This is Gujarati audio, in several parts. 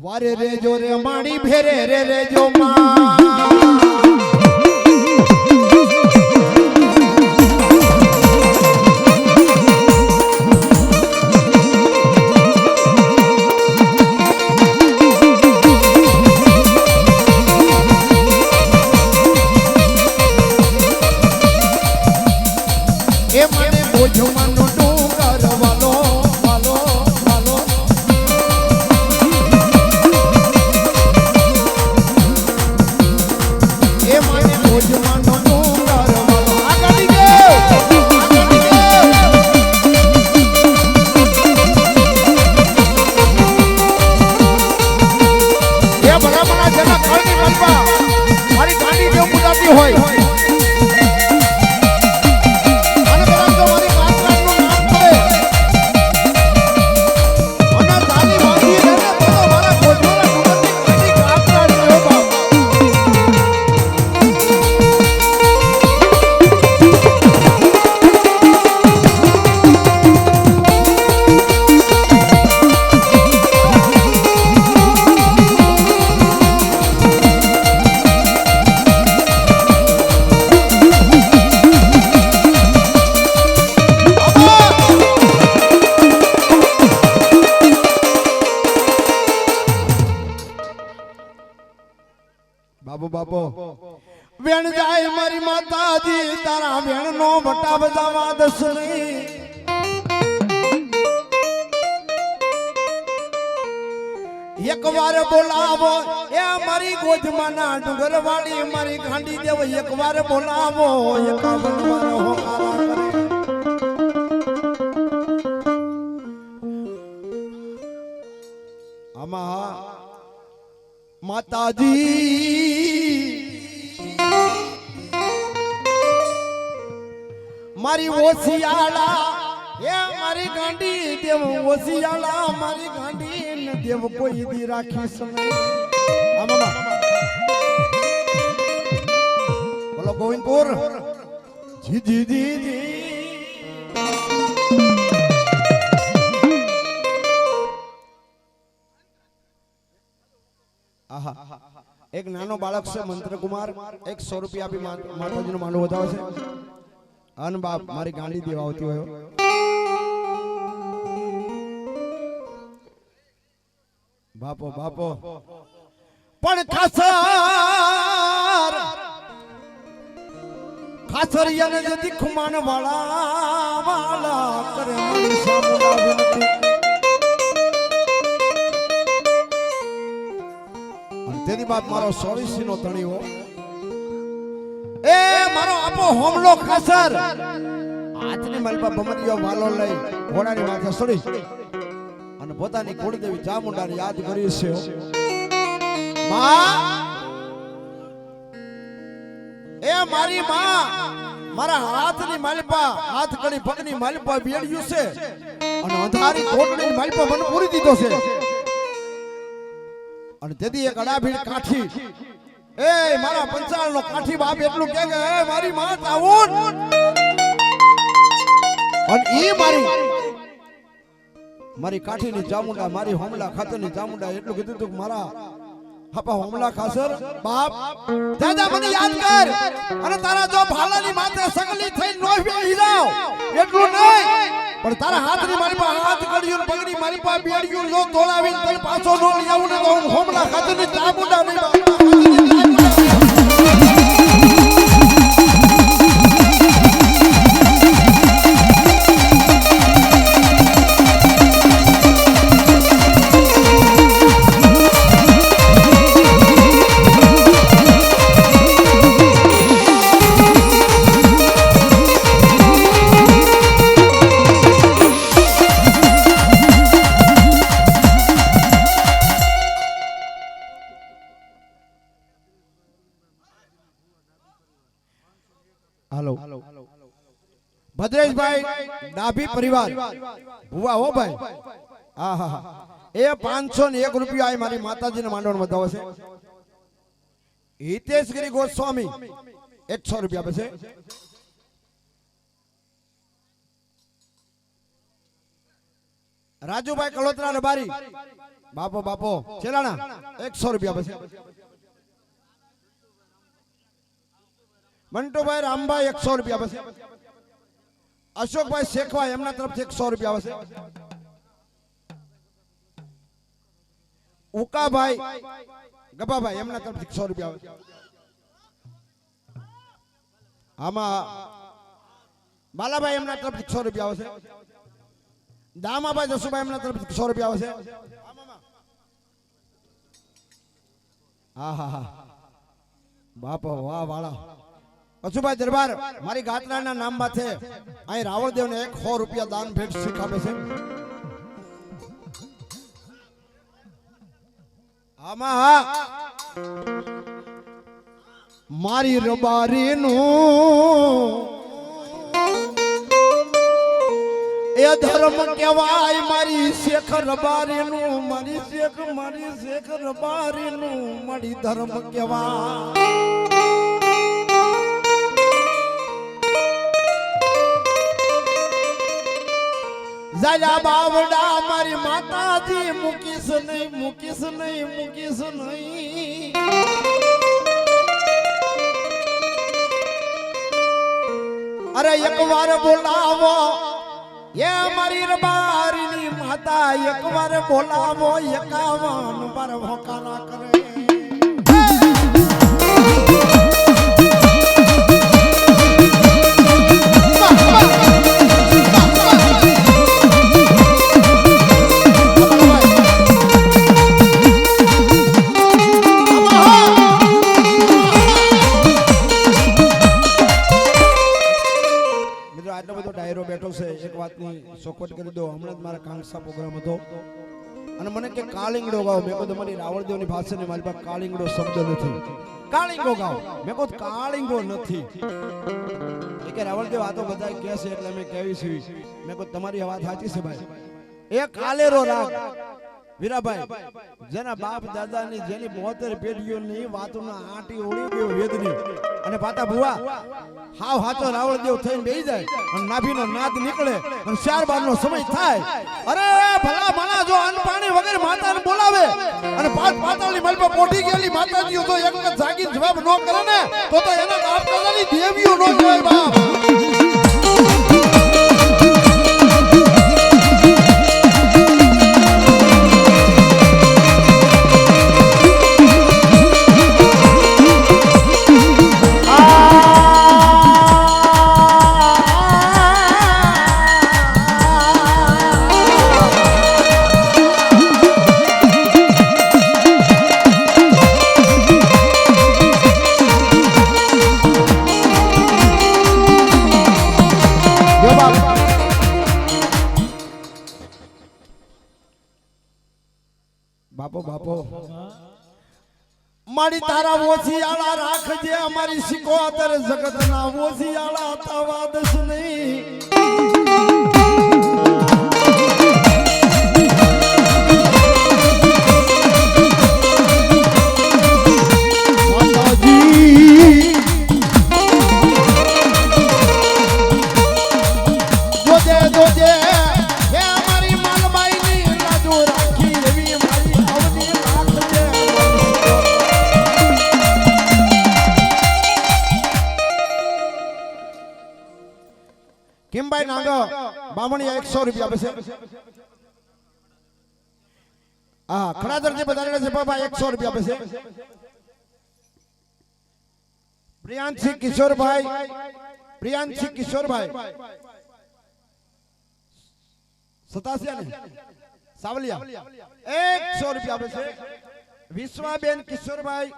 વારે રે જો રે માડી ભેરે રે રે જો માં વેણ જાય મારી માતાજી તારા વેણ નો ભટા બજાવા દસની એક વાર બોલાવો એ મારી ગોજમાના ડુંગર વાળી મારી ગાંડી દેવ એક વાર બોલાવો એકાવન વાર હોકારા કરે આમાં માતાજી મારી ઓસિયાળા એ મારી ગાંડી દેવ ઓસિયાળા મારી ગાંડી ને દેવ કોઈ દી રાખી સમય બોલો ગોવિંદપુર જી જી જી જી આહા એક નાનો બાળક છે મંત્રકુમાર 100 રૂપિયા આપી માતાજીનો માંડવો વધાવે છે અન બાપ મારી ગાંડી દેવા આવતી હોય બાપો બાપો પણ ખાસર યને જતી ખુમાન વાળા કરે મારી સામુલા વિનતી અને તેની બાપ મારો 24 નો તણીઓ એ મારો આપો હોમલો ખાસર હાથની મલપા ભમરીયો વાલો લઈ ઘોડાની માથે સડી અને પોતાની કુળદેવી ચામુંડાને યાદ કરી છે માં એ મારી માં મારા હાથની મલપા હાથ કડી પગની મલપા બેડ્યું છે અને અંધારી કોટની મલપા મને પૂરી દીધો છે અને તેથી એક અડાભીડ કાઠી એ મારા પંચાળ નો કાઠી બાપ એટલું કે મારી માં તાવુન અને ઈ મારી કાઠીની ચામુંડા મારી હોમલા ખાતરની ચામુંડા એટલું કીધું તું મારા હપા હોમલા ખાસર બાપ દાદા મને યાદ કર અને તારા જો ભાલાની માથે સગલી થઈ નો બેહી જાવ એટલું નહીં પણ તારા હાથની મારી પાસે હાથ કડ્યું પગડી મારી પાસે બેડ્યું જો તોલાવીને તઈ પાછો નો લઈ આવું ને તો હું હોમલા ખાતરની ચામુંડા નહીં ભદ્રેશભાઈ ડાભી પરિવાર ભુવા હો ભાઈ આહા એ 501 રૂપિયા આ મારી માતાજીને માંડવાનો વધાવો છે હિતેશગીરી ગોસ્વામી 100 રૂપિયા છે રાજુભાઈ કલોત્રા રબારી બાપો બાપો ચેલાણા 100 રૂપિયા પછી મંટુભાઈ રામભાઈ 100 રૂપિયા પછી અશોકભાઈ શેખવા એમના તરફથી 100 રૂપિયા આવશે ઉકાભાઈ ગબાભાઈ એમના તરફથી 100 રૂપિયા આવશે આમાં બાલાભાઈ એમના તરફથી 100 રૂપિયા આવશે દામાભાઈ જસુભાઈ એમના તરફથી 100 રૂપિયા આવશે હા હા હા બાપો વાહ વાળા અશુભાઈ દરબાર મારી ગાત્રાના નામ માથે અહીં રાવણદેવને 100 રૂપિયા દાન ભેટ શીખાવે છે આમાં મારી રબારીનું એ ધર્મ કહેવાય મારી શેખ રબારીનું મારી શેખ રબારીનું મારી ધર્મ કહેવાય જાજા બાવડા મારી માતાજી મૂકીશ નહીં અરે એકવાર બોલાવો એ મારી રબારીની માતા એકવાર બોલાવો 51 વાર ભોકાના કરે એક વાતની ચોખવટ કરી દો હમણાં જ મારા કાંગસા પ્રોગ્રામ હતો અને મને કે કાળીંગડો ગાઓ મેં કહ્યું તમારી રાવણદેવની ભાષાની મારી પાસે કાળીંગડો શબ્દ નથી કાળીંગો ગાઓ મેં કહ્યું કાળીંગો નથી એ કે રાવણદેવ આ તો બધા કહે છે એટલે મેં કહેવી છે મેં કહ્યું તમારી વાત સાચી છે ભાઈ એ કાલેરો રાગ વીરાભાઈ જેના બાપ દાદાની જેની 72 પેઢીઓની વાતોના આંટી ઓળી ગયો વેદની અને પાતા ભુવા હાવ હાચો રાવણદેવ થઈને બેહી જાય અને નાભીનો નાદ નીકળે અને 4 બારનો સમય થાય અરે ભલા માણા જો અન્ન પાણી વગર માતાને બોલાવે અને પાંચ પાતાળની મલ પર પોઠી ગયેલી માતાજીઓ તો એક વખત જાગીને જવાબ ન કરે ને તો એના બાપ દાદાની દેવીઓ ન જોય બાપ બાપો બાપો મારી તારા ઓછિયાળા રાખજે અમારી સિકોતર જગતના ઓછિયાળા થવા દસ નહીં કિમભાઈ નાગો બામણીયા 100 રૂપિયા આપે છે હા ખડાદર જે બધાને છે બાબા 100 રૂપિયા આપે છે પ્રિયાંશી કિશોરભાઈ 87 ને સાવલિયા 100 રૂપિયા આપે છે વિશ્વાબેન કિશોરભાઈ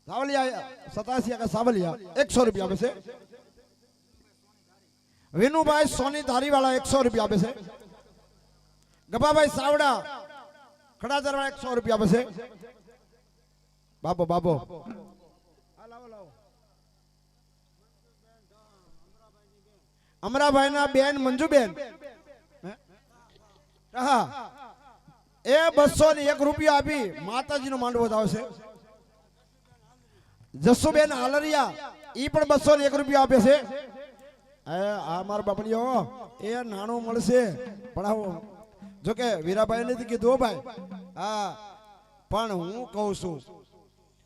સાવલિયા 87 કે સાવલિયા 100 રૂપિયા આપે છે વિનુભાઈ સોની ધારીવાળા 100 રૂપિયા આપે છે ગબાભાઈ સાવડા ખડાદરવાળા 100 રૂપિયા આપે છે બાપો બાપો અમરાભાઈના બેન મંજુબેન હા એ 201 રૂપિયા આપી માતાજીનો માંડવો આવશે જસુબેન હાલરિયા ઈ પણ 201 રૂપિયા આપે છે આ મારા બાપડીઓ એ નાણું મળશે પણ આવો જો કે વીરાભાઈ નથી કીધું હો ભાઈ, હા પણ હું કહું છું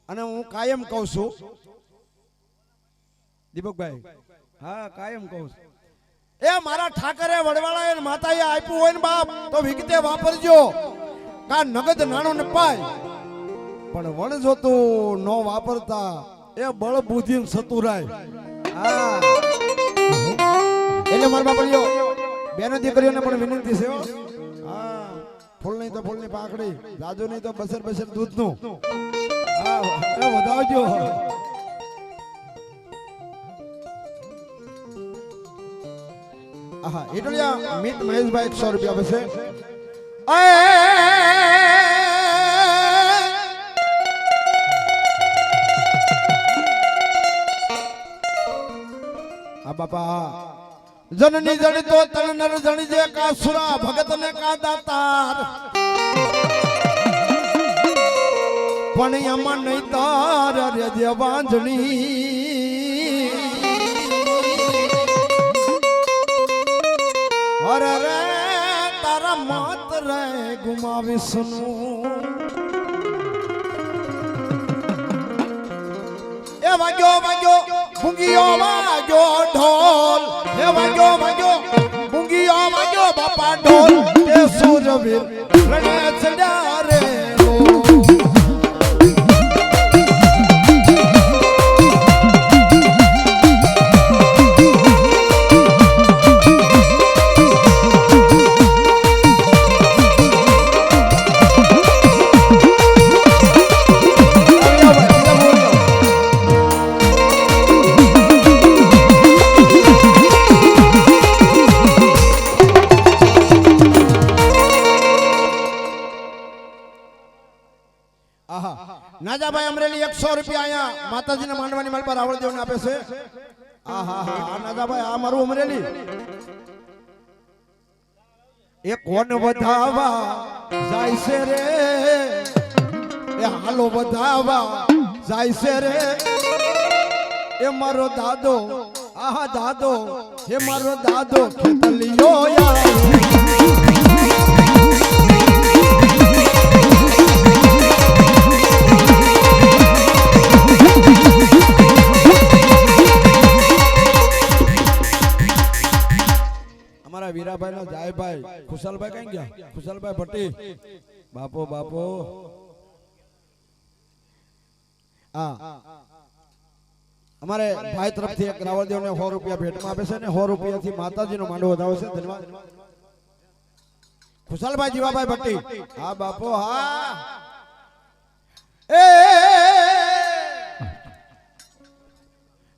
અને હું કાયમ કહું છું દીપકભાઈ, હા કાયમ કહું છું, એ મારા ઠાકરે વડવાળા એ માતાએ આપ્યું હોય ને બાપ તો વિગતે વાપરજો, કા નગદ નાણું ને પાય, પણ વણ જોતું નો વાપરતા એ બળ બુદ્ધિ સતુરાય. હા એટલે મારા બાપડીઓ બેનો દીકરીઓને પણ વિનંતી છે, હા ફૂલ નહીં તો ફૂલની પાંખડી, જાજુ નહીં તો બસર બસર દૂધનું, હા વધાવજો. હા એટલું મિત મહેશભાઈ 100 રૂપિયા આપે છે. આ બાપા જનની જણી તો તન નર જણી જે કા સુરા ભગત ને કા દાતાર, પણ આમાં નહીં તાર રે જે વાંજણી, અરે રે તારા મત રે ગુમાવીશનું. એ વાગ્યો વાગ્યો ભૂંગીયો વાગ્યો ઢોલ, એ વાગ્યો વાગ્યો ભૂંગીયો વાગ્યો બાપા ઢોલ, તે સૂરવીર રણે ચડ્યા રે. નાજાભાઈ અમરેલી 100 રૂપિયા અહીંયા માતાજીના માંડવાની માલ પર રાવળદેવને આપે છે. આહા નાજાભાઈ આ મારું અમરેલી. એ કોણ વધાવા જાય છે રે, એ હાલો વધાવા જાય છે રે, એ મારો દાદો, આહા દાદો, એ મારો દાદો ખેતલિયો યાર. વીરાભાઈ નો જાયભાઈ ખુશાલભાઈ કઈ ગયા, ખુશાલભાઈ ભટ્ટી બાપો બાપો. હા અમારે ભાઈ તરફથી એક રાવળદેવ ને 100 રૂપિયા ભેટમાં આપે છે ને 100 રૂપિયા થી માતાજી નો માંડવો વધાવે છે. ધન્યવાદ ખુશાલભાઈ જીવાભાઈ ભટ્ટી. હા બાપો હા. એ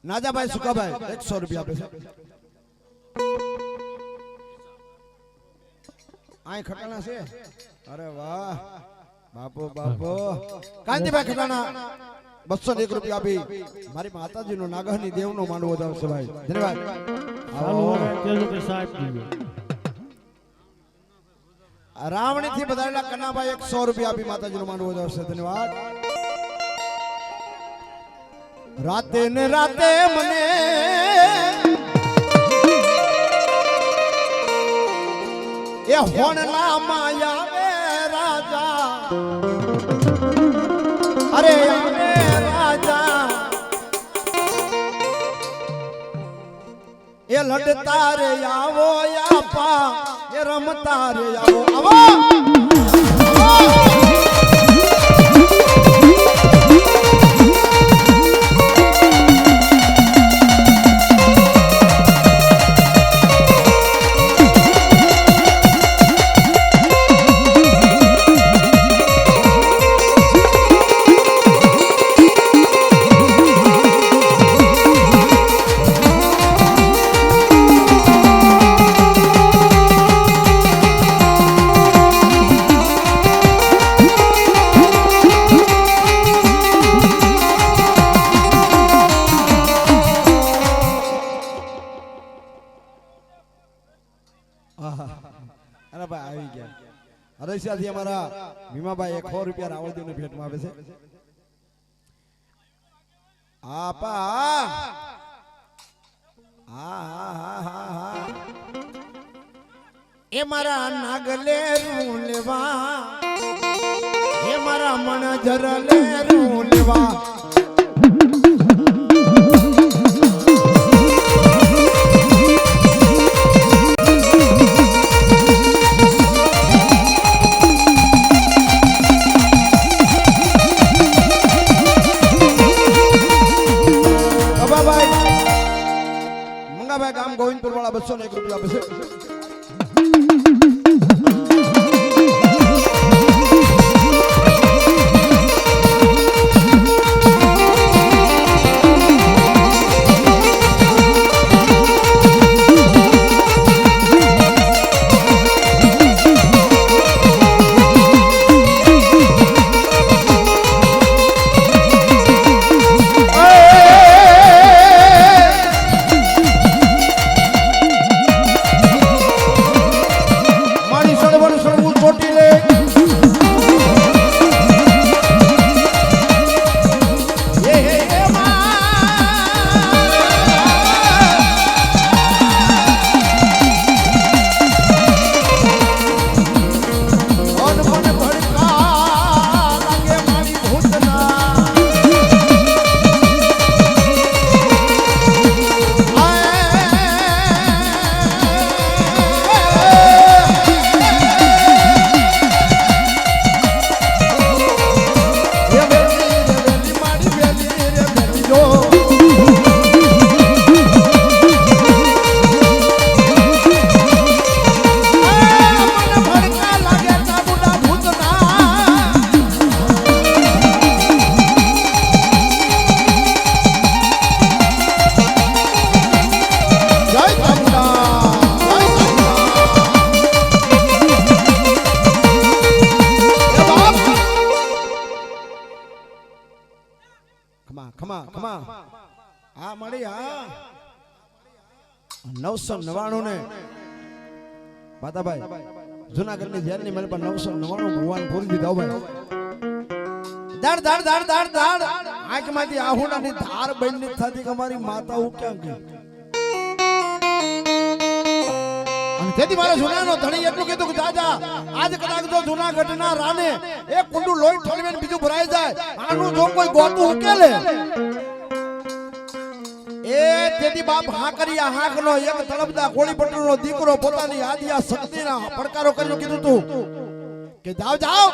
નાજાભાઈ સુકાભાઈ 100 રૂપિયા આપે છે. આય ખટાણા છે, અરે વાહ બાપો બાપો. કાંતિભાઈ ખટાણા 201 રૂપિયા આપી મારી માતાજી નો નાગહની દેવ નો માંડવો વધાવશે ભાઈ. ધન્યવાદ. રાવણી થી બધાયેલા કનાભાઈ 100 રૂપિયા આપી માતાજી નો માંડવો વધાવશે. ધન્યવાદ. રાતે ને રાતે મને એ હોણલા માયા વે રાજા, અરે આવે રાજા, એ લડતા રે આવો આપા, એ રમતા રે આવો આવો. અરે ભાઈ આવી ગયા. હરેશિયાથી અમારા ભીમાભાઈ 100 રૂપિયા રાવળદેવને ભેટમાં આવે છે. આપા હા હા હા હા હા એ મારા નાગલે રૂ લેવા એ મારા મણજર લે રૂ લેવા ગામ ગોવિંદપુર વાળા 201 રૂપિયા આપે હા મળી હા 999 ને બાતાભાઈ જુનાગઢ ની જેલ ની મારી પર 999 ભગવાન પૂરી દીધા ભાઈ દાડ દાડ દાડ દાડ દાડ આંખ માંથી આહુડા ની ધાર બની થતી કે મારી માતા હું ક્યાં ગઈ અને તેથી મારા જુનાનો ધણી એટલું કીધું કે દાદા આજ કદાચ તો જુનાગઢ ના રાને એક કુંડું લોહી ઠલવીને બીજું ભરાઈ જાય આનું જો કોઈ ગોતું ઉકેલે એ તેથી બાપ હા કર્યા હાકનો એક તળપદા કોળીપટનો દીકરો પોતાની આદિયા શક્તિના પડકારો કરીને કીધું તું કે જાવ જાવ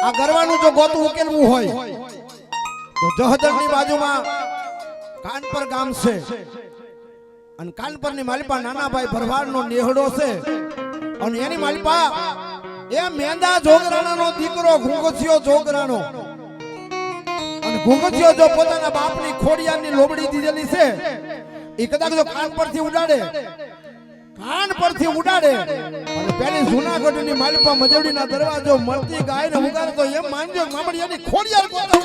આ ગરવાનું જો ગોતું ઉકેલવું હોય તો જહદરની બાજુમાં કાનપર ગામ છે અને કાનપરની માલિપા નાના ભાઈ ભરવાડનો નેહડો છે અને એની માલિપા એ મેંદા જોગરાણાનો દીકરો ઘુંઘસિયો જોગરાણો અને ઘુંઘસિયો જો પોતાના બાપની ખોડિયાની લોબડી દીધેલી છે એ કદાચ જો કાન પરથી ઉડાડે અને પેલી જૂનાગઢની માલિપા મજવડીના દરવાજો મળતી ગાયને ઉગાડે તો એમ માનજો મામડિયાની ખોડિયાર પોતા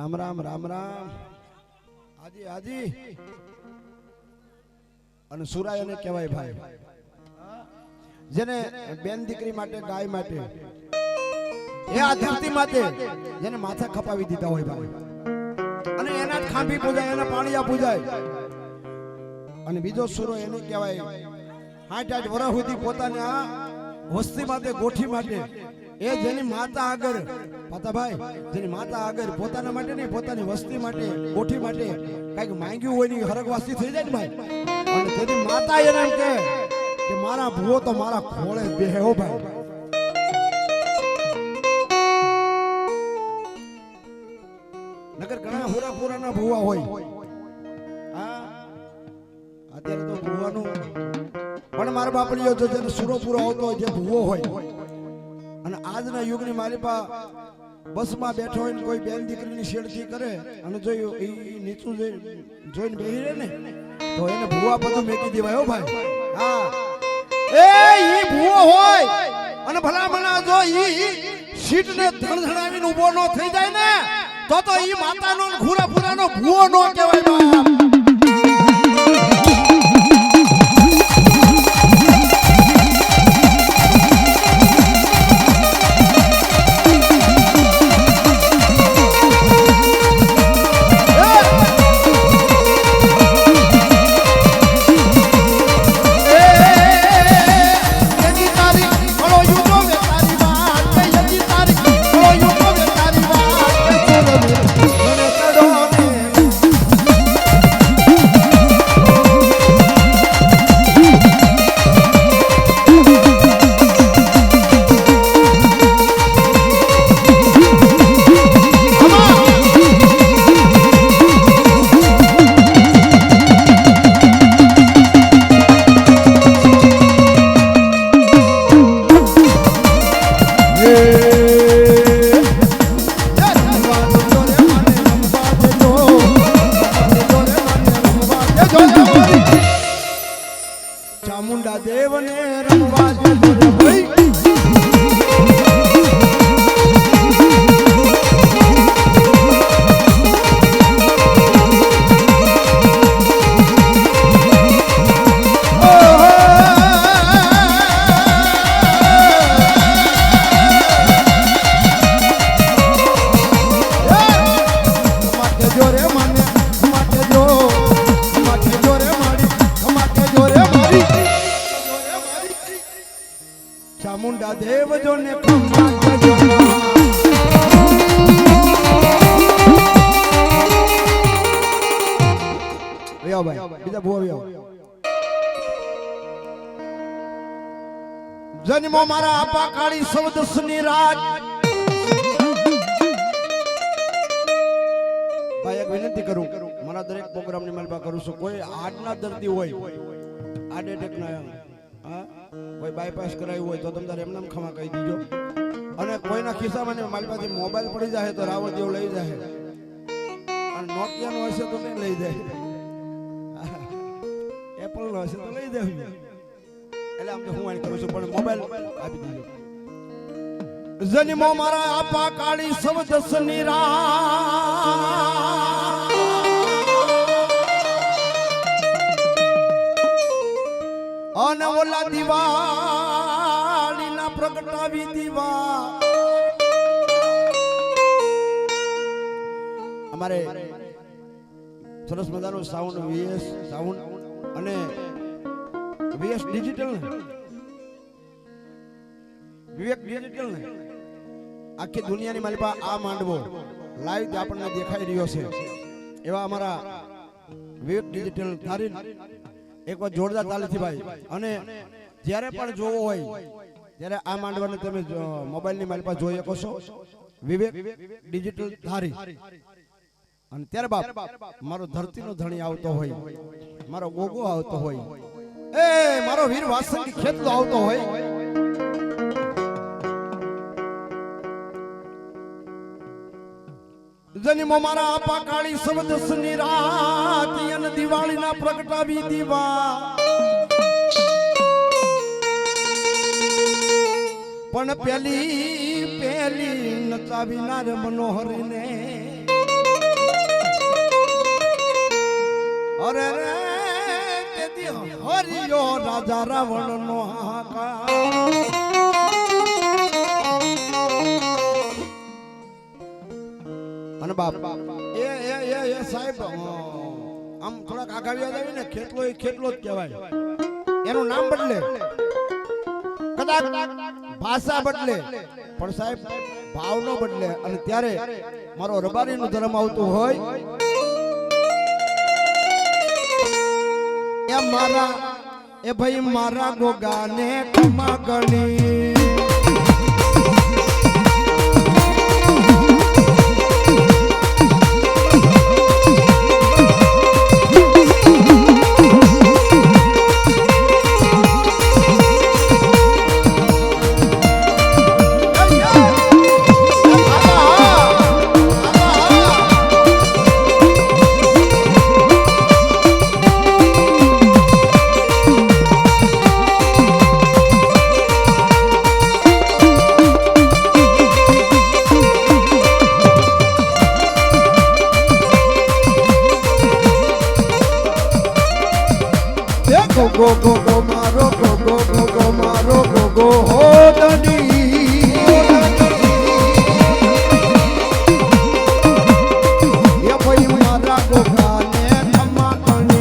રામ રામ રામ રામ હાજી હાજી અને સુરાયને કહેવાય ભાઈ જેને બેન દીકરી માટે ગાય માટે એ આ ધરતી માટે જેને માથા ખપાવી દીધા હોય ભાઈ અને એના ખાંભી પૂજાય એના પાણીયા પૂજાય અને બીજો સુરો એને કહેવાય 8 વર્ષ સુધી પોતાના વસ્તી માટે ગોઠી માટે એ જેની માતા આગળ પાતાભાઈ જેની માતા આગળ પોતાના માટે નહીં પોતાની વસ્તી માટે ગોઠી માટે કઈક માંગ્યું હોય ની હરગવાસી થઈ જાય ને ભાઈ અને તેની માતા એને એમ કે મારા ભૂવો તો મારા ખોળે બેહે હો ભાઈ નગર ઘણા હોરા પુરાના ભૂવા હોય હા અત્યારે તો ભૂવાનું પણ મારા બાપડીઓ જો જેને સુરો પૂરો આવતો હોય જે ભૂવો હોય અને આજના યુગની મારી પા બસમાં બેઠો હોય ને કોઈ બેન દીકરીની છેડતી કરે અને જો એ નીચું જોઈને બેહી રહે ને તો એને ભૂવા બધું મેકી દેવાય હો ભાઈ હા ઈ ભૂવો હોય અને ભલામણા જો ઈ સીટને ધણધણાવીને ઊભો ન થઈ જાય ને તો ઈ માતાનો ખુરા પુરાનો ભૂવો ન કહેવાય બાપ ચામુંડા દેવને રંગવા દે ભાઈ ચામુંડા દેવ જોને બીજા ભૂવા જન્મો મારા આપા કાળી સૌદસની રાજ ભાઈ એક વિનંતી કરું મારા દરેક પ્રોગ્રામ ની માલપા કરું છું કોઈ હાર્ટના દર્દી હોય હાર્ટ એટેક ના કોઈ બાયપાસ કરાયું હોય તો તમે તારે એમને ખમા કહી દીજો અને કોઈના ખિસ્સામાં મારી પાસે મોબાઈલ પડી જાય તો રાવણ જેવું લઈ જાય અને નોકિયાનો હશે તો નહીં લઈ જાય એપલનો હશે તો લઈ જાય એટલે આમ તો હું આને કરું છું પણ મોબાઈલ આપી દીજો જન્મો મારા આપા કાળી સવદસની રા અને ઓલા દિવાળીના પ્રગટાવી દીવા અમારે સરસ મજાનું સાઉન્ડ વીએસ સાઉન્ડ અને વીએસ ડિજિટલ ને વિવેક ડિજિટલ ને આખી દુનિયાની મારી પાસે આ માંડવો લાઈવ આપણને દેખાઈ રહ્યો છે એવા અમારા વિવેક ડિજિટલ ધારી એક વાર જોરદાર તાલીથી ભાઈ અને જ્યારે પણ જોવો હોય ત્યારે આ માંડવાને તમે મોબાઈલની મારી પાસે જોઈ શકો છો વિવેક ડિજિટલ ધારી અને ત્યારબાદ મારો ધરતીનો ધણી આવતો હોય મારો ગોગો આવતો હોય એ મારો વીર વાસંગી ખેતલો આવતો હોય જન્મો મારા આપા કાળી સવદસની રાત અને દિવાળીના પ્રગટાવી દીવા પણ પેલી નચાવી નાર મનોહરીને અરે રે તેથી હરિયો રાજા રાવણ નો હાહાકાર અને બાપ એ સાહેબ આમ થોડાક આગાવ્યા જાય ને ખેતલો એ ખેતલો જ કહેવાય એનું નામ બદલે કદાચ ભાષા બદલે પણ સાહેબ ભાવ નો બદલે અને ત્યારે મારો રબારી નું ધર્મ આવતું હોય એ મારા એ ભાઈ મારા ગોગાને કમા ગણી go go go maro go go go go maro go go ho dani ye bhai mara go gaane khamma kani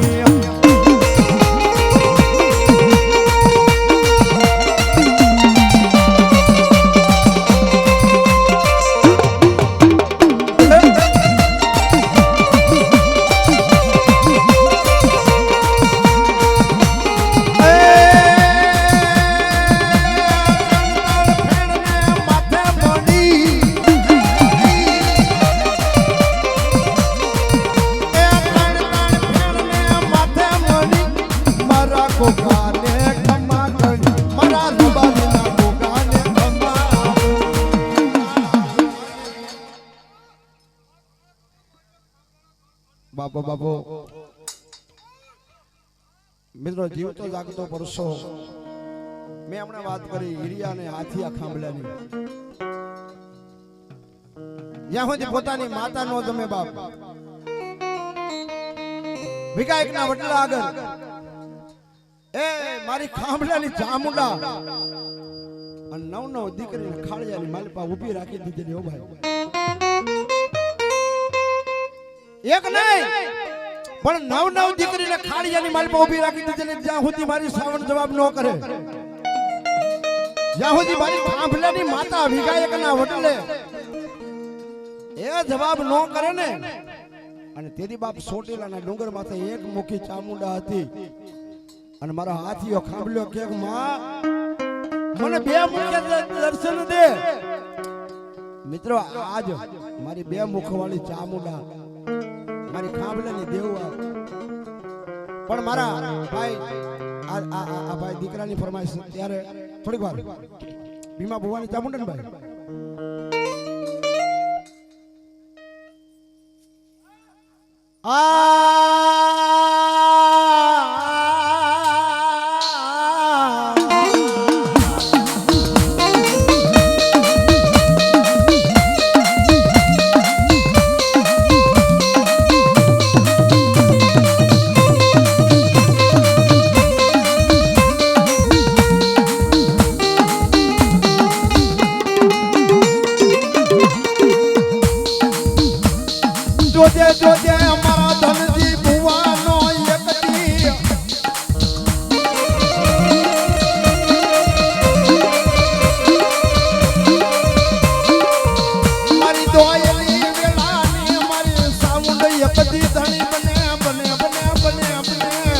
બાપો બાપો મિત્રો જીવતો જાગતો પરસો મેં હમણાં વાત કરી હિરિયા ને હાથીયા ખાંભલાની જ્યાં સુધી પોતાની માતા નો તમે બાપ વિકાયક ના વડલા આગળ એ મારી ખાંભલાની ચામુંડા અને નવ દીકરીને ખાળિયાની માલપા ઊભી રાખી દીધી હો ભાઈ એક નહીં પણ નવ દીકરીને ખાળિયાની માલપા ઊભી રાખી દીધી જ્યાં સુધી મારી શ્રાવણ જવાબ ન કરે જ્યાં સુધી મારી ખાંભલાની માતા વિગાયકના વડલે એ જવાબ ન કરે ને અને તેથી બાપ સોટેલાના ડુંગર માથે એક મુખી ચામુંડા હતી અને મારો હાથીઓ ખાંભલ્યો કે માં મને બે મુખે દર્શન દે મિત્રો આજ મારી બે મુખવાળી ચામુંડા મારી ખાંભલાની દેવવા પણ મારા ભાઈ આ ભાઈ દીકરાની ફરમાઈશ ત્યારે થોડીક વાર ભીમા ભુવાની ચામુંડા ને ભાઈ જોજે અમારા ધનજી ભુવાનો એક દી મારી દોયલી વેલાની મારી સાઉન્ડ એક દી ધણી બને બને બને બને બને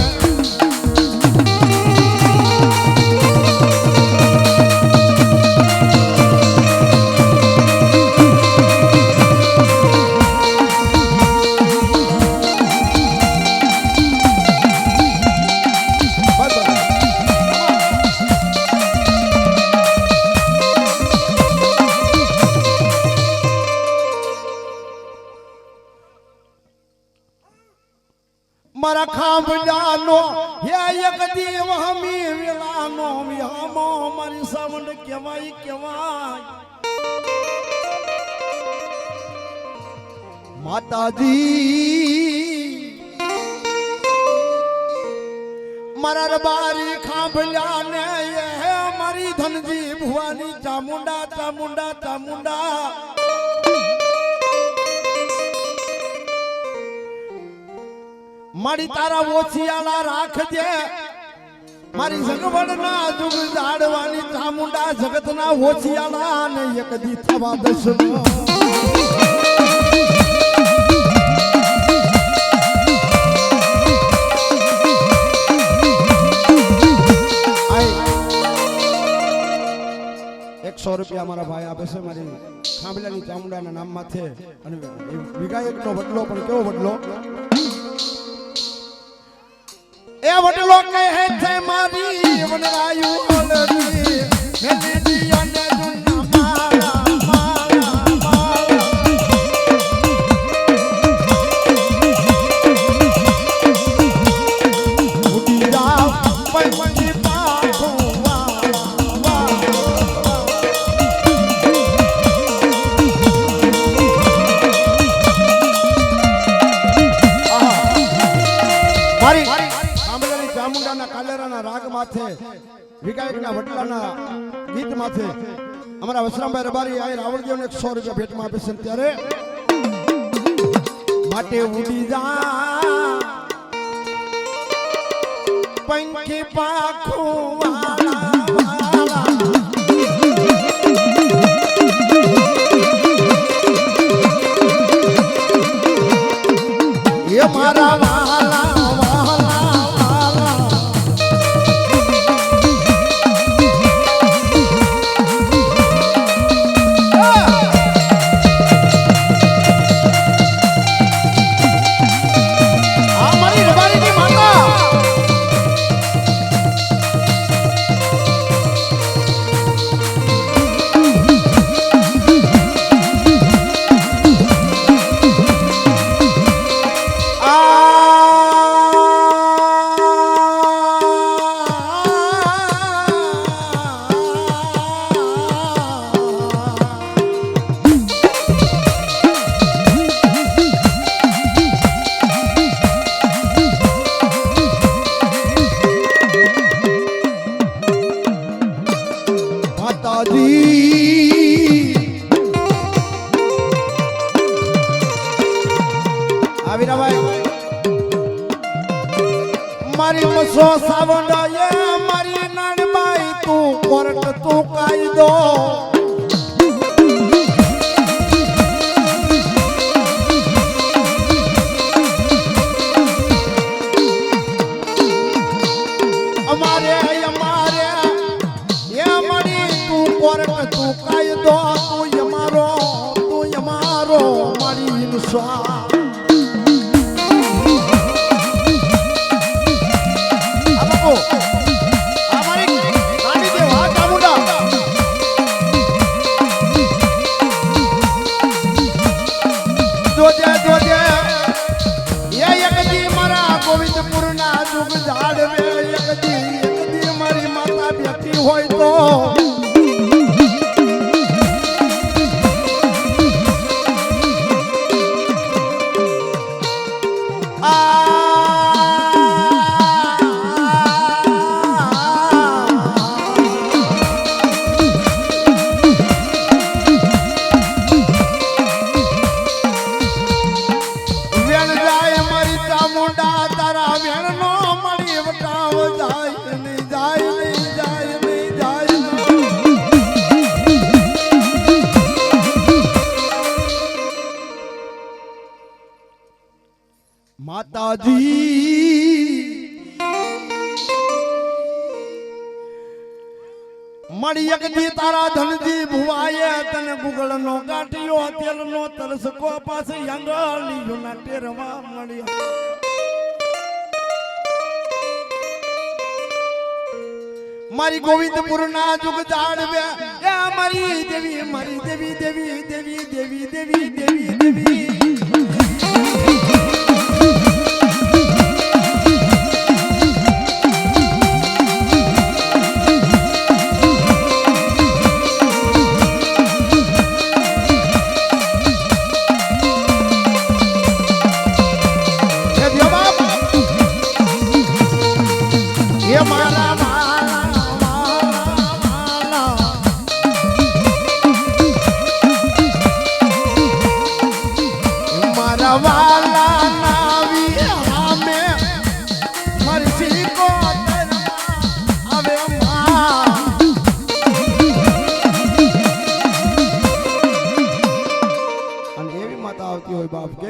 મારા ખાંભલાનો હે એક દેવ હમી વેલાનો યમો મારી સાવંડ કેવાય કેવાય માતાજી મારા રબારી ખાંભલ્યા ને એ મારી ધનજી ભુવાની ચામુંડા ચામુંડા ચામુંડા મારી તારા ઓછિયાળા રાખજે મારી જગવડના જુગ જાડવાની ચામુંડા જગતના ઓછિયાળા ને એક દી થવા દસનો ₹100 મારા ભાઈ આપે છે મારી ખાંભલાની ચામુંડાના નામ માથે અને વિગાયકનો બદલો પણ કેવો બદલો એ વડલો કહે છે મારી વનરાયુ ઓલડી મેલેડી અને જુના મારા મારા મારા ઉડી જાવ પૈવંજી પાખો કાલેરાના રાગ માથે વિગાયકના વડલાના ગીત માથે અમારા વસરામભાઈ રબારી આ રાવળજીઓને ₹100 ભેટમાં આપે છે ત્યારે માટે ઉડી જા પંખી પાખો વાલા એ મારા વાલા મારી મસો સાવંડા એ મારી નાનબાઈ તું કોર્ટ તું કાયદો અમારે અમારે એ મારી તું કોર્ટ તું કાયદો તું અમારો મારી ઇન્સાફ હોય તો વેણ જાય મારી ચામુંડા તારા વેણ નો મળી વટાવ જાય નહીં જાય નહીં જાય માતાજી મળી એક દી તારા ધનજી ભુવાએ તને ગુગળ નો ગાંઠિયો તેલ નો તરસકો પાસે આંગળીઓ ના ટેરવા મળી મારી ગોવિંદપુર ના જુગ જાડવે એ મારી દેવી મારી દેવી દેવી દેવી દેવી દેવી દેવી દેવી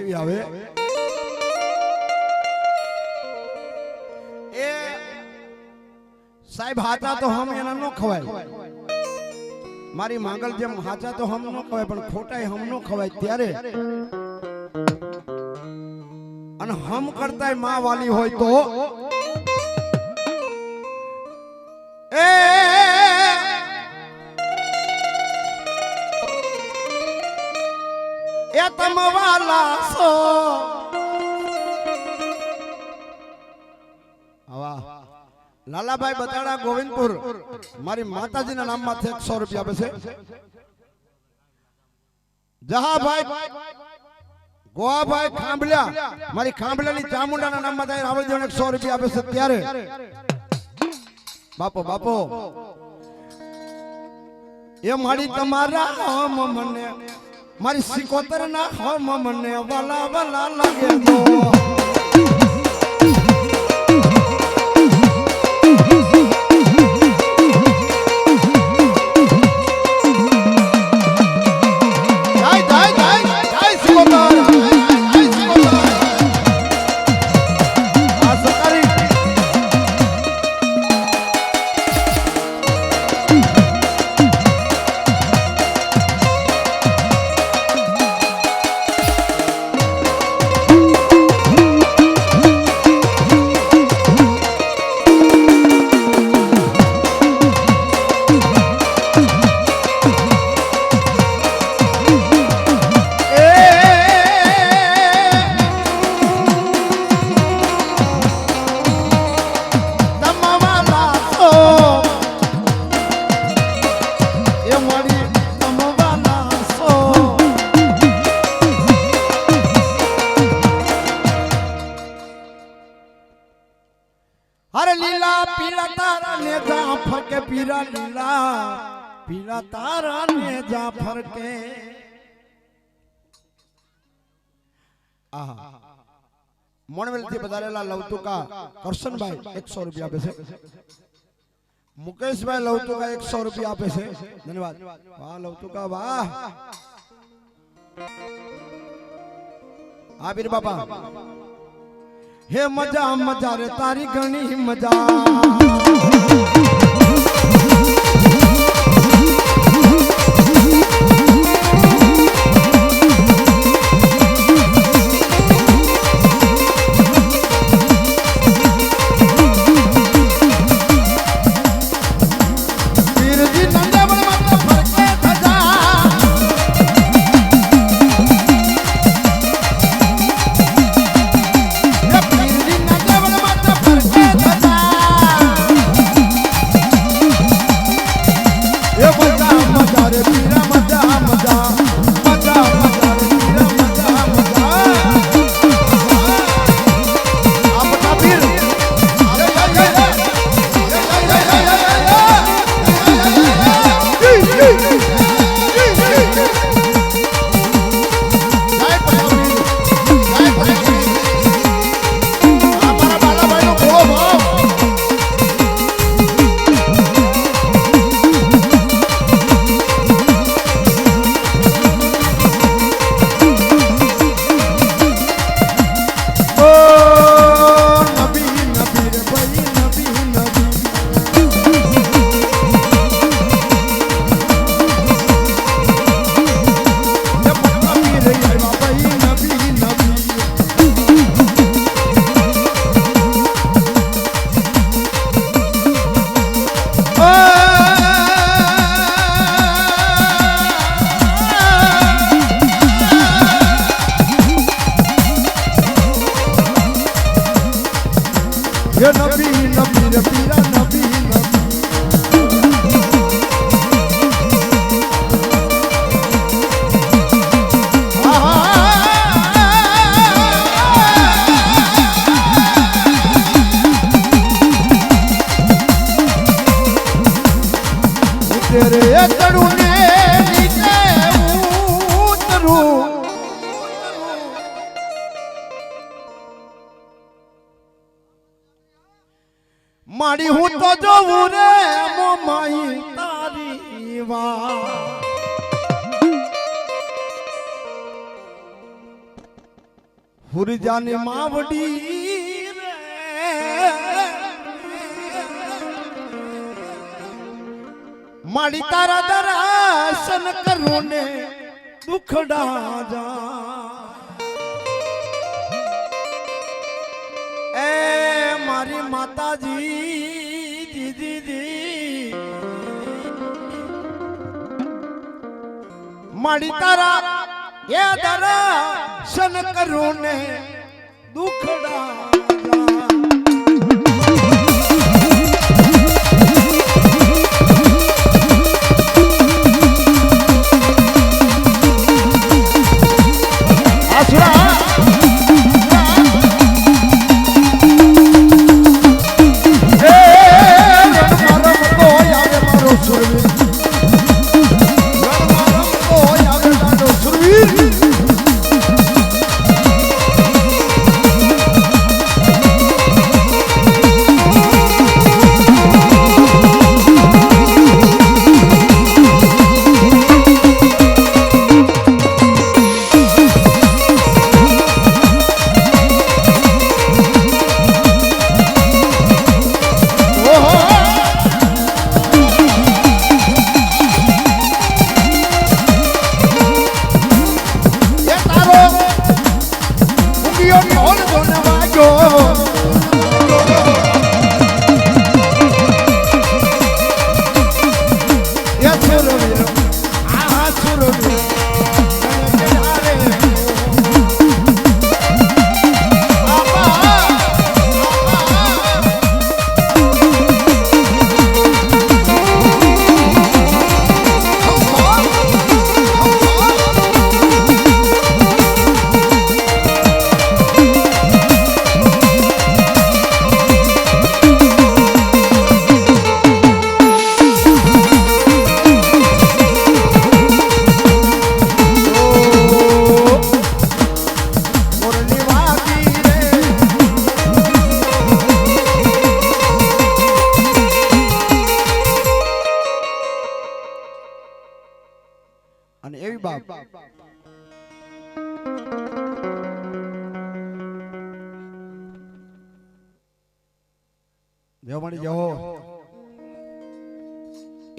કેવી આવે એ સાહેબ હાચા તો હમ એના નો ખવાય મારી માંગલ જેમ હાચા તો હમ નો ખવાય પણ ખોટાય હમ નો ખવાય ત્યારે અને હમ કરતાય માં વાલી હોય તો એ તમ વાલા સો વાહ લાલાભાઈ બતાડા ગોવિંદપુર મારી માતાજીના નામમાંથી 100 રૂપિયા આપે છે જહાભાઈ ગોવાભાઈ ખાંભલિયા મારી ખાંભલિયાની ચામુંડાના નામમાંથી રાવળદેવને 100 રૂપિયા આપે છે ત્યારે બાપો બાપો એ મારી તમારા હમ મને મારી સિકોતર ના હમ મને વાલા વાલા લાગે તો पीला तारा ने जाफर के मोणवेल थी बधारेला लवतुका करशनभाई 100 रुपया आपे छे मुकेशभाई लवतुका 100 रुपया आपे छे धन्यवाद वाह लवतुका वाह आबिर बाबा हे मजा मजा रे तारी घणी मजा ये नबी नबी रे पीरा नबी तेरे तड़ुने नीचे उतरू माड़ी हूँ तो जो रे मो माई तारी वाह હુરજાની માવડી માડી તારા દર્શન કરું ને દુખડા જા એ મારી માતાજી દીદી માડી તારા એ દર્શન કરું ને દુખડા અને એવી બાપ દેવમણી જહો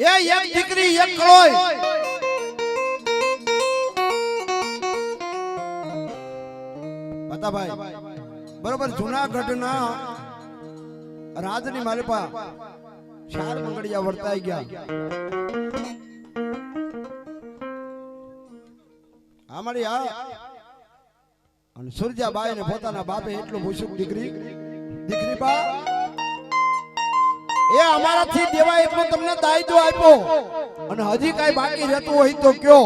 એ એક દીકરી એક કળોય પતાભાઈ બરોબર જૂનાગઢના રાજની માલિપા ચાર મંગળિયા વર્તાઈ ગયા અમારી આ અને સુરજાબાઈ ને પોતાના બાપે એટલું પૂછ્યું દીકરી બા એ અમારાથી દેવાય એટલું તમને દાયિત્વ આપ્યો અને હજી કાઈ બાકી રહેતું હોય તો કયો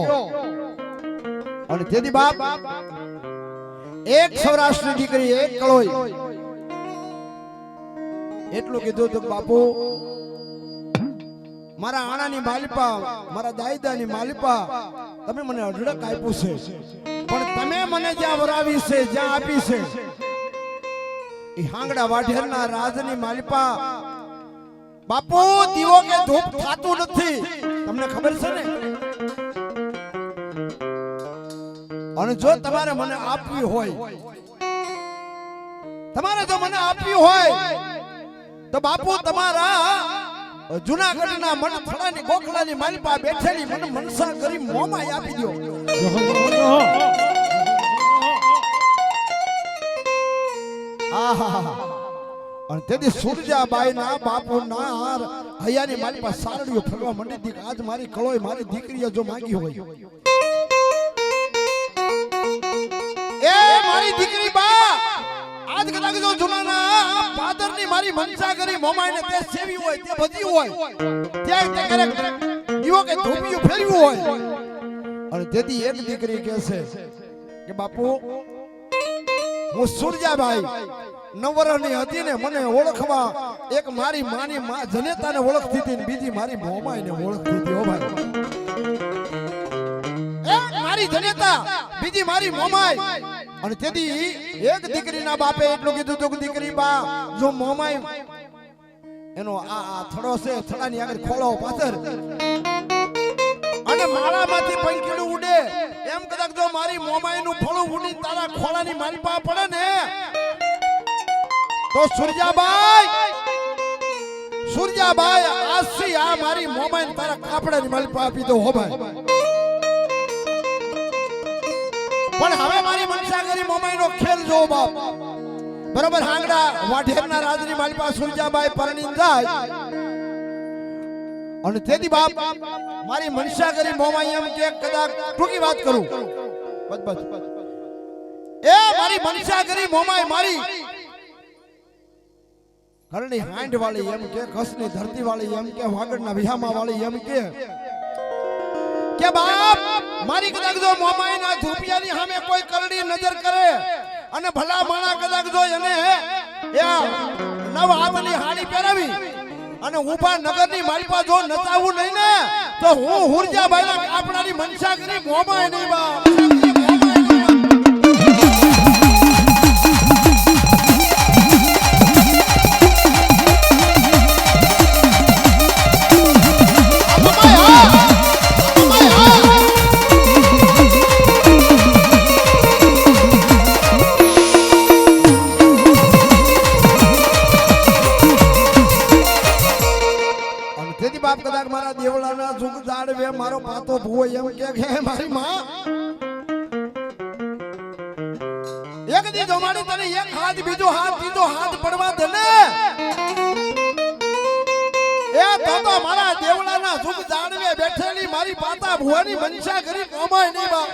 અને તેથી બાપ એક સૌરાષ્ટ્રની દીકરી એક કળોય એટલું કીધું તો બાપુ મારા આણાની માલિપા મારા દાયદાની માલિપા તમે મને અઢળક આપ્યું છે પણ તમે મને જ્યાં વરાવી છે જ્યાં આપી છે એ હાંગડા વાઢેરના રાજની માલિપા બાપુ દીવો કે ધૂપ થાતું નથી તમને ખબર છે ને અને જો તમારે મને આપવી હોય તમારે જો મને આપવી હોય તો બાપુ તમારા જૂનાગઢના મનફળાની ગોખલાની માલિપા બેઠેલી મને મનસા કરી મોમાં આપી દો આહા અને તેથી સુરજાબાઈ ના બાપુ ના હૈયાની માલિપા સારડીઓ ફરવા મંડી દી આજ મારી કળોય મારી દીકરીએ જો માંગી હોય એ મારી દીકરી બા આજ કદાચ જો જૂનાના પાદરની મારી મનસા કરી મોમાઈને તે સેવી હોય તે બધી હોય ત્યાં તે કરે દીવો કે ધૂપિયો ફેરવ્યું હોય અને તેથી એક દીકરી કહે છે કે બાપુ હું સુરજાબાઈ 9 વર્ષની હતી ને મને ઓળખવા એક મારી માની માં જનેતાને ઓળખતી હતી ને બીજી મારી મોમાઈને ઓળખતી હતી ઓ ભાઈ એક મારી જનેતા બીજી મારી મોમાઈ અને તેથી એક દીકરીના બાપે એટલું કીધું તો દીકરી બા જો મોમાઈ એનો આ થડો છે થડાની આગળ ખોળો પાછળ અને માળામાંથી પંખીડું ઉડે એમ કદાચ જો મારી મોમાઈનું ફળું ઉડી તારા ખોળાની મારી પાસે પડે ને તો સૂર્યાબાઈ આસી આ મારી મોમાઈને તારા કાપડાની મારી પાસે આપી દો હો ભાઈ. પણ હવે મારી મનસાગરી મોમાઈનો ખેલ જો બાપ. બરોબર હાંગડા વાઢેરના રાજની મારી પાસે સૂર્યાબાઈ પરણી જાય અને તેથી બાપ મારી મનસાગરી મોમાઈ એમ કે કદાચ ટૂંકી વાત કરું બસ એ મારી મનસાગરી મોમાઈ મારી ઘરની હાંડ વાળી એમ કે કસની ધરતી વાળી એમ કે વાગડના વિહામા વાળી એમ કે બાપ મારી કદાચ જો મોમાઈના ધૂપિયાની સામે કોઈ કરડી નજર કરે અને ભલા માણા કદાચ જો એને નવ હાથની હાડી પહેરાવી અને ઉભા નગરની મારી પાસે જો નચાવું નહીં ને તો હું હુરજાબાઈના કાપડાની મનસાગરી મોમાઈ નહીં બાપ. કદાચ મારા દેવળાના સુખ જાડવે મારો પાતો ભૂવો એમ કે મારી માં એક દી જમાડી તને એક હાથ બીજો હાથ ત્રીજો હાથ પડવા દે ને એ તો મારા દેવળાના સુખ જાડવે બેઠેલી મારી પાતા ભૂવાની મનસા કરી કોમાય નહીં બાપ.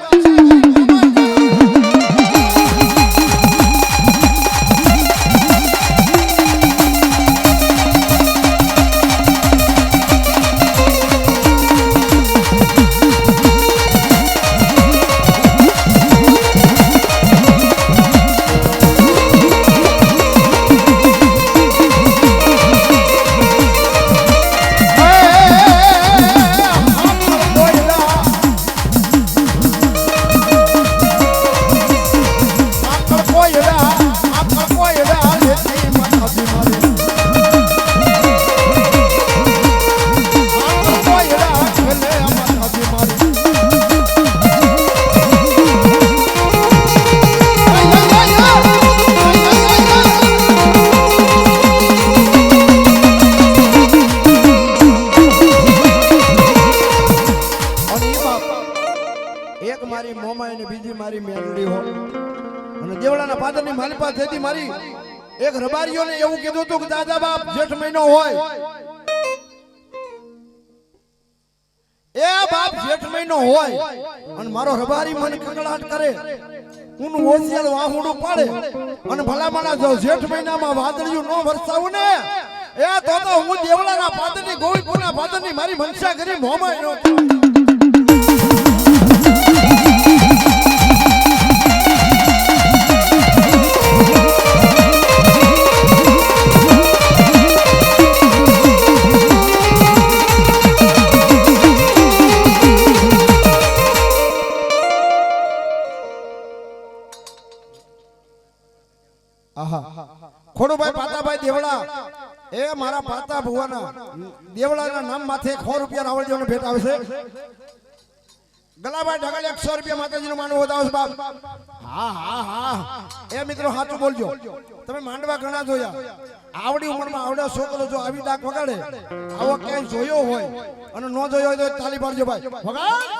મારી એક રબારીઓને એવું કીધું હતું કે દાદા બાપ જેઠ મહિનો હોય એ બાપ જેઠ મહિનો હોય અને મારો રબારી મને કકડાટ કરે ઊનું ઓસિયાલ વાહુડું પાડે અને ભલા માણા જો જેઠ મહિનામાં વાદળિયું ન વરસાવું ને એ તો હું દેવળાના પાદરની ગોવિંદપુરના પાદરની મારી મનસા કરી મોમાઈ નો ખોડુભાઈ પાતાભાઈ દેવળા એ મારા પાતા ભુવાના દેવળાના નામ માથે 100 રૂપિયા રાવળજીઓને ભેટ આવે છે. ગલાભાઈ ઢગાલે 100 રૂપિયા માતાજીનો માનવો વધાવશે બાપ. હા હા હા એ મિત્રો સાચું બોલજો. તમે માંડવા ઘણા જોયા આવડી ઉંમરમાં આવડા છોકરો જો આવી ડાક વગાડે આવો ક્યાંય જોયો હોય અને ન જોયો હોય તો તાલી પાડજો ભાઈ વગાડ.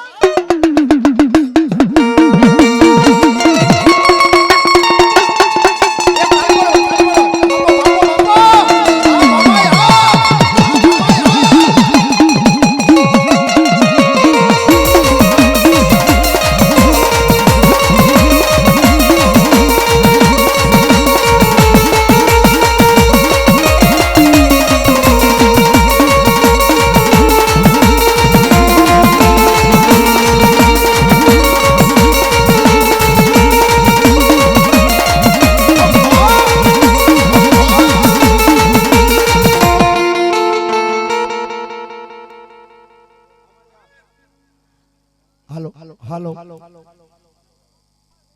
હાલો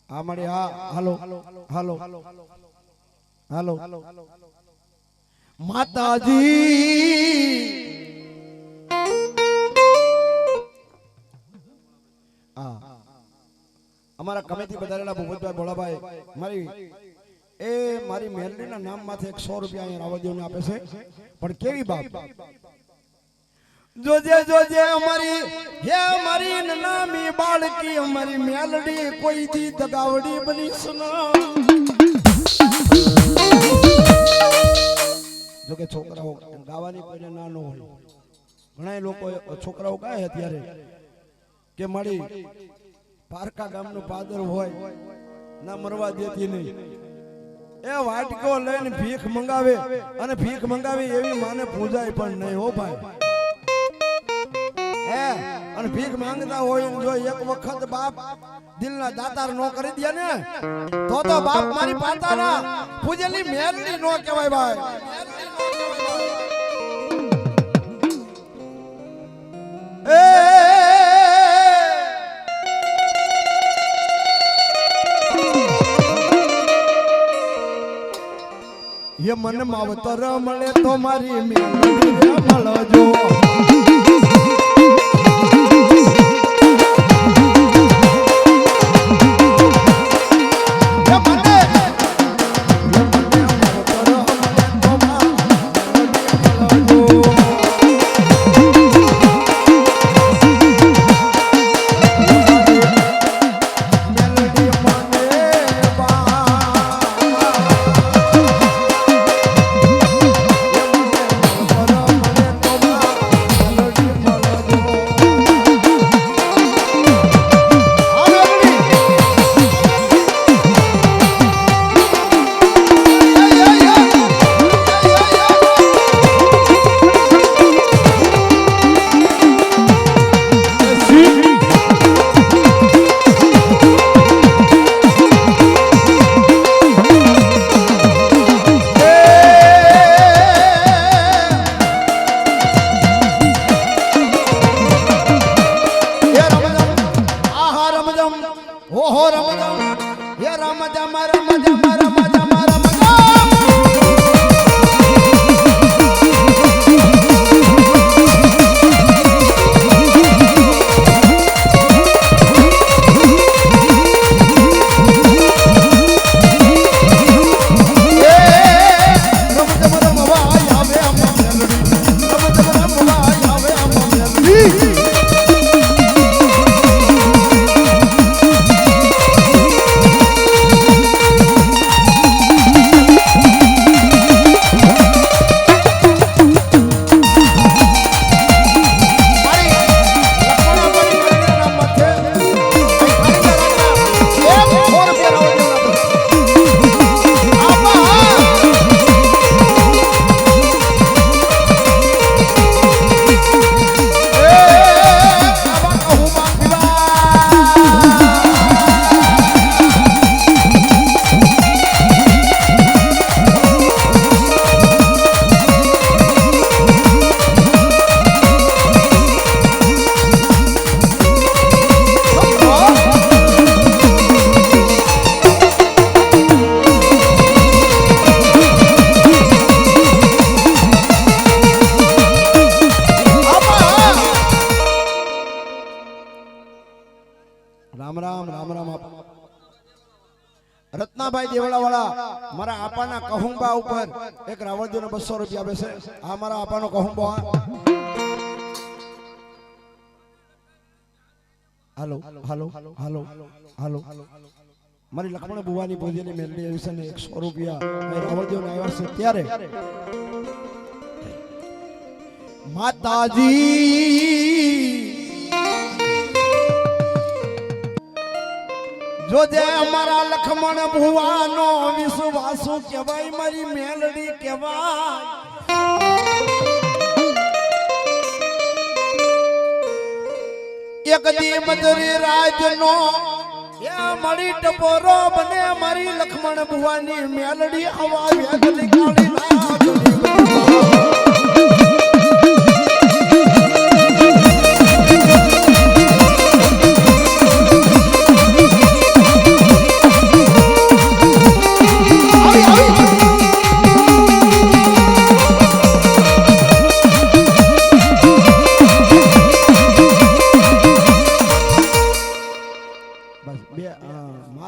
આમડે હા હાલો હાલો હાલો માતાજી અમારા કમિટી પધારેલા ભૂપતભાઈ ભોળાભાઈ મારી મેલડીના નામમાંથી 100 રૂપિયા અહીંયા રાવજીઓને આપે છે પણ કેવી બાપ જોજે જોજે અમારી નામી બાળકી અમારી મેલડી કોઈ દી દગાવડી બની સુના જો કે છોકરાઓ ગાવાની કોઈને ના ન હોય ઘણા લોકો છોકરાઓ ગાય અત્યારે કે મારી પારકા ગામનું પાદર હોય ના મરવા દેતી નહીં એ વાટકો લઈને ભીખ મંગાવે અને ભીખ મંગાવી એવી માને પૂજાય પણ નહીં હો ભાઈ અને ભીખ માંગતા હોય જો એક વખત બાપ દિલના દાતાર નો કરી દે ને તો બાપ મારી પાતાના પૂજેલી મેલડી નો કહેવાય ભાઈ ये मन मावतर मळे तो मारी मेलडी મળજો રત્નાભાઈ દેવળાવાળા મારા આપાના કહુંબા ઉપર એક રાવળજીને 200 રૂપિયા આપે છે આ મારા આપાનો કહુંબો હાલો હાલો હાલો હાલો મારી લક્ષ્મણ બુવાની પૂજેલી મેલડી આવી છે ને 100 રૂપિયા રાવળજીને આવ્યા છે ત્યારે માતાજી જોજે અમારા લખમણ ભુવાનો વિશ્વાસુ કહેવાય મારી મેલડી કહેવાય એક દી મધરી રાજનો એ મળી ટપોરો બને મારી લખમણ ભુવાની મેલડી હવા વેગલી કાળી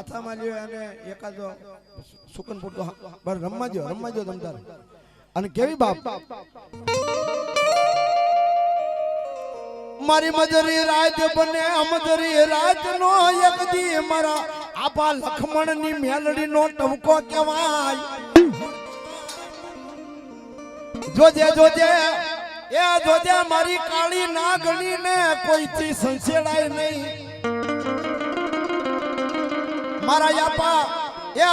માથામાં લ્યો અને એકાદો સુકન પૂરતો બસ રમવા જો તમ તારે અને કેવી બાપ મારી મજરી રાત બને અમજરી રાત નો એક દી મારા આપા લખમણ ની મેલડી નો ટમકો કહેવાય જોજે એ જોજે મારી કાળી નાગણી ને કોઈથી સંસેડાય નહીં મારા આપા એ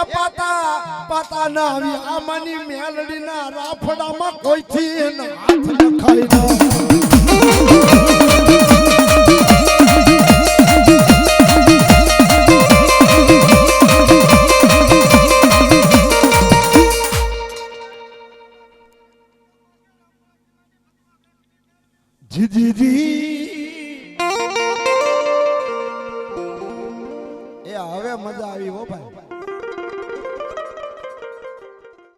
પાતા ના આવી આમાંની મેલડી ના રાફડામાં કોઈથી હાથ નખાય ના જી એ હવે મજા આવી હો ભાઈ